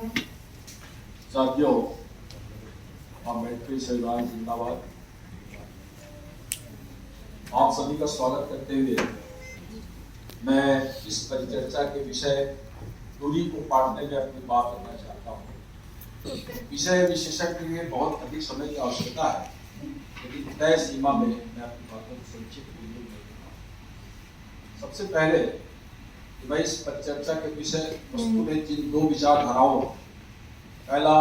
साथियों, अम्बेडकर संविधान जिंदाबाद। आप सभी का स्वागत करते हुए मैं इस परिचर्चा के विषय दूरी को पाटने में अपनी बात करना चाहता हूँ। विषय विशेषज्ञ के लिए बहुत अधिक समय की आवश्यकता है, लेकिन तय सीमा में मैं अपनी बातों को संक्षिप्त में रखूंगा। सबसे पहले मैं इस परिचर्चा के विषय वस्तु में जिन दो विचारधाराओं, पहला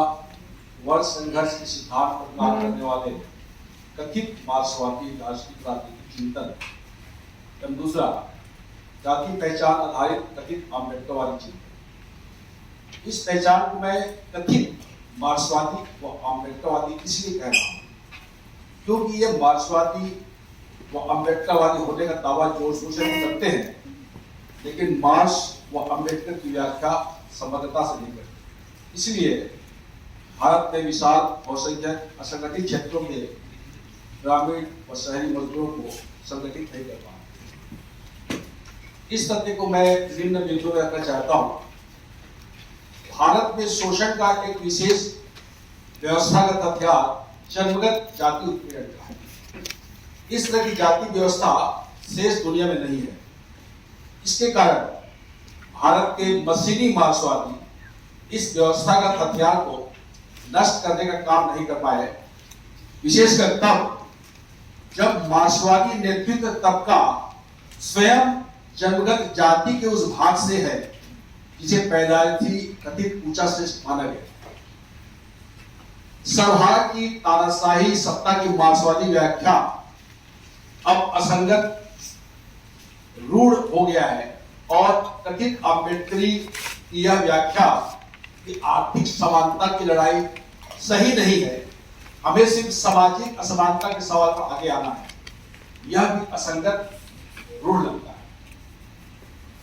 वर्ग संघर्ष के सिद्धांत पर कार्य करने वाले कथित मार्क्सवादी दार्शनिक राजनीतिक चिंतन एवं दूसरा जाति पहचान आधारित कथित अम्बेडकरवादी चिंतन। इस पहचान को मैं कथित मार्क्सवादी व अम्बेडकरवादी इसलिए कह रहा हूँ क्योंकि ये मार्क्सवादी व अम्बेडकरवादी होने का दावा जोर शोर से करते हैं, लेकिन मार्क्स व अम्बेडकर की व्याख्या समग्रता से नहीं करते। इसलिए भारत में विशाल बहुसंख्यक असंगठित क्षेत्रों के ग्रामीण व शहरी मजदूरों को संगठित नहीं कर पाते। इस तथ्य को मैं निम्न बिंदु में रखना चाहता हूं। भारत में शोषण का एक विशेष व्यवस्थागत हथियार जन्मगत जाति उत्पीड़न का है। इस तरह की जाति व्यवस्था शेष दुनिया में नहीं है। इसके कारण भारत के मशीनी मार्क्सवादी इस व्यवस्थागत हथियार को नष्ट करने का काम नहीं कर पाए, विशेषकर तब जब मार्क्सवादी नेतृत्व तबका स्वयं जन्मगत जाति के उस भाग से है जिसे पैदाइशी कथित ऊंचा श्रेष्ठ माना गया। सरकार की तानाशाही सत्ता की मार्क्सवादी व्याख्या अब असंगत रूढ़ हो गया है और कथित अम्बेडकरी की यह व्याख्या कि आर्थिक समानता की लड़ाई सही नहीं है, हमें सिर्फ सामाजिक असमानता के सवाल पर आगे आना है, यह भी असंगत रूढ़ लगता है।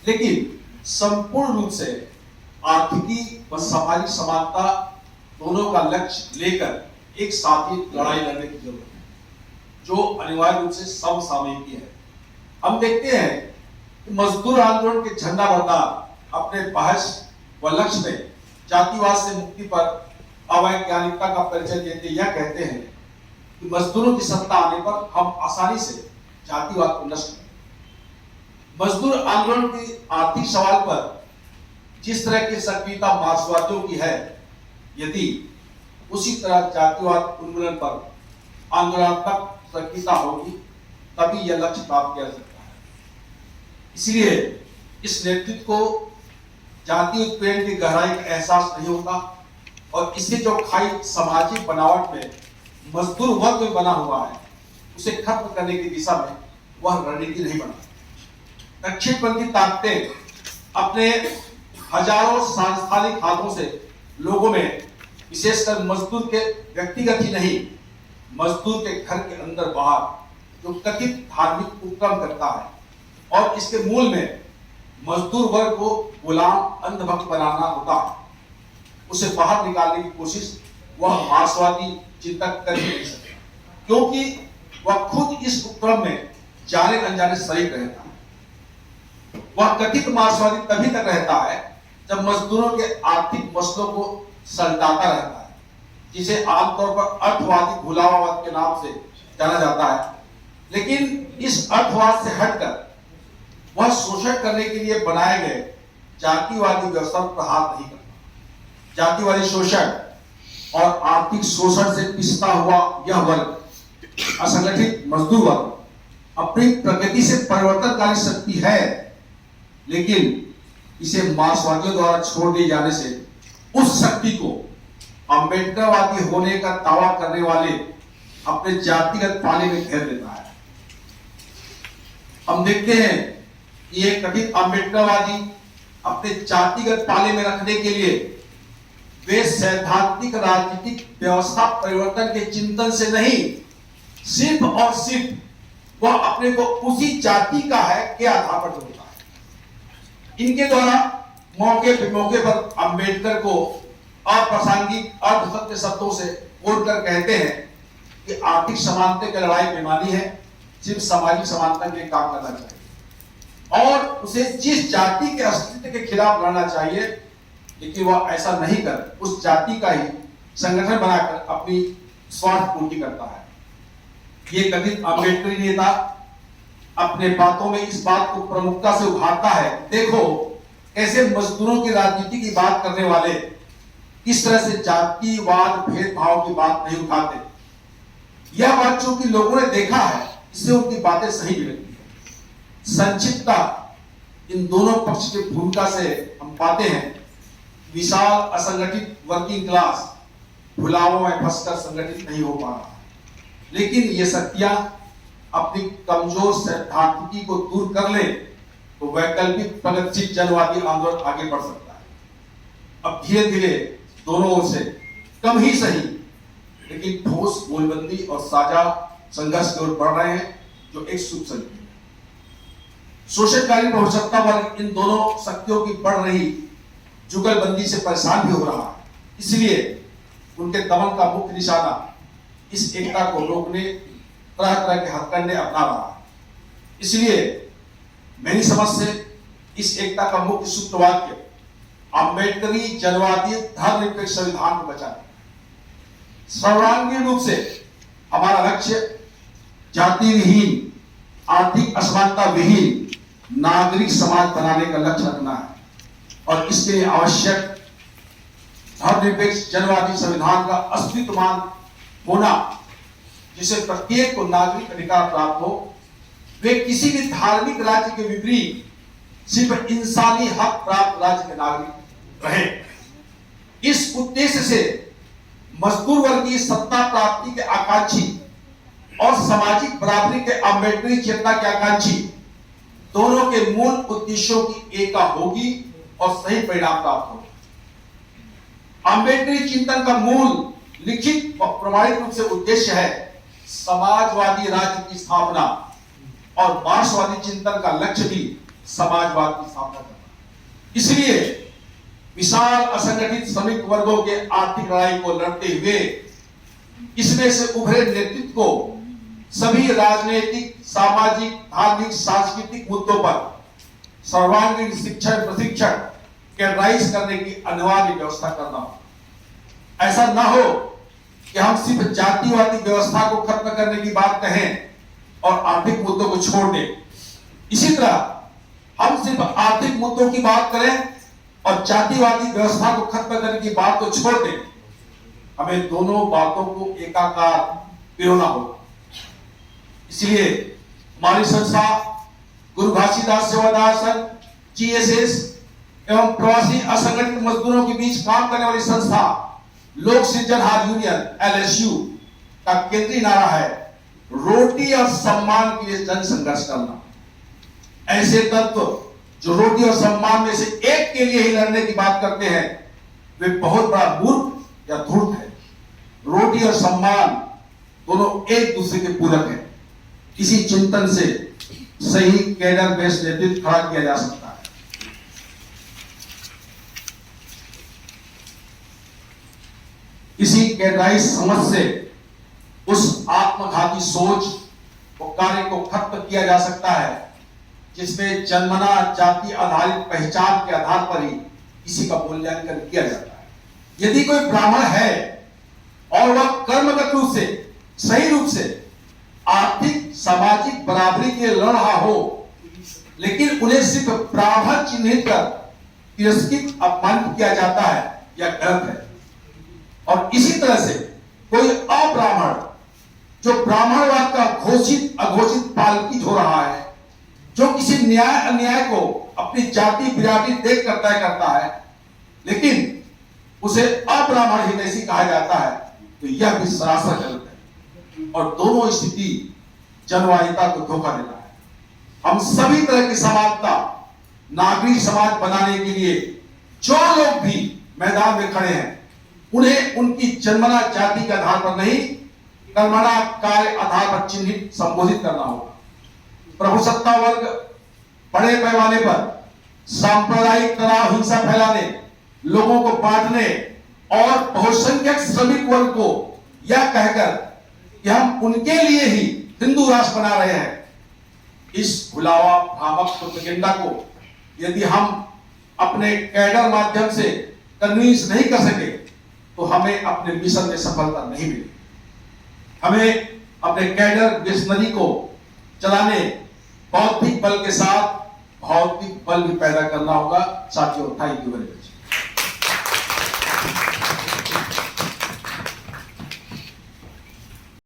लेकिन संपूर्ण रूप से आर्थिकी व सामाजिक समानता दोनों का लक्ष्य लेकर एक साथी लड़ाई लड़ने की जरूरत है, जो अनिवार्य रूप से समसामयिकी है। हम देखते हैं कि मजदूर आंदोलन के झंडा बरदार अपने बहस व लक्ष्य में जातिवाद से मुक्ति पर अवैज्ञानिकता का परिचय देते यह कहते हैं कि मजदूरों की सत्ता आने पर हम आसानी से जातिवाद को नष्ट करें। मजदूर आंदोलन के आर्थिक सवाल पर जिस तरह की सक्रियता मार्क्सवादियों की है, यदि उसी तरह जातिवाद उन्मूलन पर आंदोलनात्मक सक्रियता होगी तभी यह लक्ष्य प्राप्त किया जा सकता है। इसलिए इस नेतृत्व को जाति उत्पीड़न की गहराई का एहसास नहीं होता और इससे जो खाई सामाजिक बनावट में मजदूर वर्ग में बना हुआ है, उसे खत्म करने की दिशा में वह रणनीति नहीं बना। दक्षिणपंथी ताकतें अपने हजारों सांस्थानिक हाथों से लोगों में, विशेषकर मजदूर के व्यक्तिगत ही नहीं, मजदूर के घर के अंदर बाहर जो कथित धार्मिक उपक्रम करता है और इसके मूल में मजदूर वर्ग को गुलाम अंधभक्त बनाना होता है, उसे बाहर निकालने की कोशिश वह मार्क्सवादी चिंतक कर नहीं सकता, क्योंकि वह खुद इस उपक्रम में जाने अनजाने शरीक रहता है। वह कथित मार्क्सवादी तभी तक रहता है जब मजदूरों के आर्थिक मसलों को सलटाता रहता है, जिसे आमतौर पर अर्थवादी भुलावावाद के नाम से जाना जाता है। लेकिन इस अर्थवाद से हटकर वह शोषण करने के लिए बनाए गए जातिवादी व्यवस्था पर हाथ नहीं करता। जातिवादी शोषण और आर्थिक शोषण से पिसता हुआ यह वर्ग, असंगठित मजदूर वर्ग, अपनी प्रकृति से परिवर्तनकारी शक्ति है, लेकिन इसे मार्क्सवादियों द्वारा छोड़ दिए जाने से उस शक्ति को अम्बेडकरवादी होने का दावा करने वाले अपने जातिगत पाले में घेर लेता है। हम देखते हैं कि ये कथित अम्बेडकरवादी अपने जातिगत पाले में रखने के लिए वे सैद्धांतिक राजनीतिक व्यवस्था परिवर्तन के चिंतन से नहीं, सिर्फ और सिर्फ वह अपने को उसी जाति का है के आधार पर जोड़ता है। इनके द्वारा मौके पर अम्बेडकर को अप्रासंगिक अर्धसत्य शब्दों से बोलकर कहते हैं कि आर्थिक समानता की लड़ाई बेमानी है, सिर्फ सामाजिक समानता के लिए काम करना चाहिए और उसे जिस जाति के अस्तित्व के खिलाफ लड़ना चाहिए लेकिन वह ऐसा नहीं कर उस जाति का ही संगठन बनाकर अपनी स्वार्थ पूर्ति करता है। ये कथित अम्बेडकरी नेता अपने बातों में इस बात को प्रमुखता से उभारता है, देखो कैसे मजदूरों की राजनीति की बात करने वाले किस तरह से जातिवाद भेदभाव की बात नहीं उठाते। यह बात जो कि लोगों ने देखा है, इससे उनकी बातें सही भी लगती है। संक्षिप्तता इन दोनों पक्ष की भूमिका से हम पाते हैं, विशाल असंगठित वर्किंग क्लास भुलाओं में फंसकर संगठित नहीं हो पा रहा है। लेकिन ये सत्या अपनी कमजोर सैद्धांतिकी को दूर कर ले तो वैकल्पिक प्रगतिशील जनवादी आंदोलन आगे बढ़ सकता है। अब धीरे धीरे दोनों ओर से कम ही सही लेकिन ठोस गोलबंदी और साझा संघर्ष की ओर बढ़ रहे हैं, जो एक शुभ संकेत है। शोषणकारी बहुसत्ता वर्ग इन दोनों शक्तियों की बढ़ रही जुगलबंदी से परेशान भी हो रहा है, इसलिए उनके दमन का मुख्य निशाना इस एकता को रोकने तरह तरह के हथकंडे अपना रहा है। इसलिए मेरी समझ से इस एकता का मुख्य सूत्रवाक्य अम्बेडकरी जनवादी धर्मनिरपेक्ष संविधान को बचाने, सर्वांगीण रूप से हमारा लक्ष्य जाति विहीन, आर्थिक असमानता विहीन नागरिक समाज बनाने का लक्ष्य रखना है और इसके लिए आवश्यक धर्मनिरपेक्ष जनवादी संविधान का अस्तित्वमान होना, जिसे प्रत्येक को नागरिक अधिकार प्राप्त हो, वे किसी भी धार्मिक राज्य के विपरीत सिर्फ इंसानी हक प्राप्त राज्य के नागरिक रहे। इस उद्देश्य से मजदूर वर्ग की सत्ता प्राप्ति के आकांक्षी और सामाजिक बराबरी के अम्बेडकरी चेतना के आकांक्षी दोनों के मूल उद्देश्यों की एका होगी और सही परिणाम प्राप्त होगा। अम्बेडकरी चिंतन का मूल लिखित और प्रमाणित रूप से उद्देश्य है समाजवादी राज्य की स्थापना और मार्क्सवादी चिंतन का लक्ष्य भी समाजवाद की स्थापना करना। इसलिए विशाल असंगठित श्रमिक वर्गों के आर्थिक लड़ाई को लड़ते हुए इसमें से उभरे नेतृत्व को सभी राजनीतिक, सामाजिक, धार्मिक, सांस्कृतिक मुद्दों पर सर्वांगीण शिक्षण प्रशिक्षण कैडराइज करने की अनिवार्य व्यवस्था करना हो। ऐसा ना हो कि हम सिर्फ जातिवादी व्यवस्था को खत्म करने की बात कहें और आर्थिक मुद्दों को छोड़ दें। इसी तरह हम सिर्फ आर्थिक मुद्दों की बात करें और जातिवादी व्यवस्था को खत्म करने की बात को छोड़ दें। हमें दोनों बातों को एकाकार पिरोना होगा। इसलिए हमारी संस्था गुरु घासीदास सेवादार संघ, GSS एवं प्रवासी असंगठित मजदूरों के बीच काम करने वाली संस्था लोक सृजनहार यूनियन LSU का केंद्रीय नारा है रोटी और सम्मान के लिए जन संघर्ष करना। ऐसे तत्व जो रोटी और सम्मान में से एक के लिए ही लड़ने की बात करते हैं, वे बहुत बड़ा मूर्ख या धूर्त है। रोटी और सम्मान दोनों एक दूसरे के पूरक हैं। इसी चिंतन से सही कैडर बेस्ड नेतृत्व खड़ा किया जा सकता है। इसी कैडराइज समझ से उस आत्मघाती सोच और कार्य को खत्म किया जा सकता है जिसमें जन्मना जाति आधारित पहचान के आधार पर ही किसी का मूल्यांकन किया जाता है। यदि कोई ब्राह्मण है और वह कर्मगत रूप से सही रूप से आर्थिक सामाजिक बराबरी के लिए लड़ रहा हो, लेकिन उन्हें सिर्फ ब्राह्मण चिन्हित कर तिरस्कृत अपमानित किया जाता है, यह गलत है। और इसी तरह से कोई अब्राह्मण जो ब्राह्मणवाद का घोषित अघोषित पालकी हो रहा है, जो किसी न्याय अन्याय को अपनी जाति बिरादरी देख कर तय करता है, लेकिन उसे अब्राह्मण ही नहीं कहा जाता है, तो यह भी सरासर गलत है और दोनों स्थिति जनवादिता को धोखा देता है। हम सभी तरह की समानता नागरिक समाज बनाने के लिए जो लोग भी मैदान में खड़े हैं, उन्हें उनकी जन्मना जाति के आधार पर नहीं, कर्मणा कार्य आधार पर चिन्हित संबोधित करना होगा। प्रभुसत्ता वर्ग बड़े पैमाने पर सांप्रदायिक तनाव हिंसा फैलाने, लोगों को बांटने और बहुसंख्यक श्रमिक वर्ग को यह कहकर कि हम उनके लिए ही हिंदू राष्ट्र बना रहे हैं, इस भुलावा भ्रामक प्रोपेगेंडा को यदि हम अपने कैडर माध्यम से कन्विंस नहीं कर सके तो हमें अपने मिशन में सफलता नहीं मिलेगी। हमें अपने कैडर मिशनरी को चलाने बौद्धिक बल के साथ भौतिक बल भी पैदा करना होगा। साथियों, थैंक यू वेरी मच।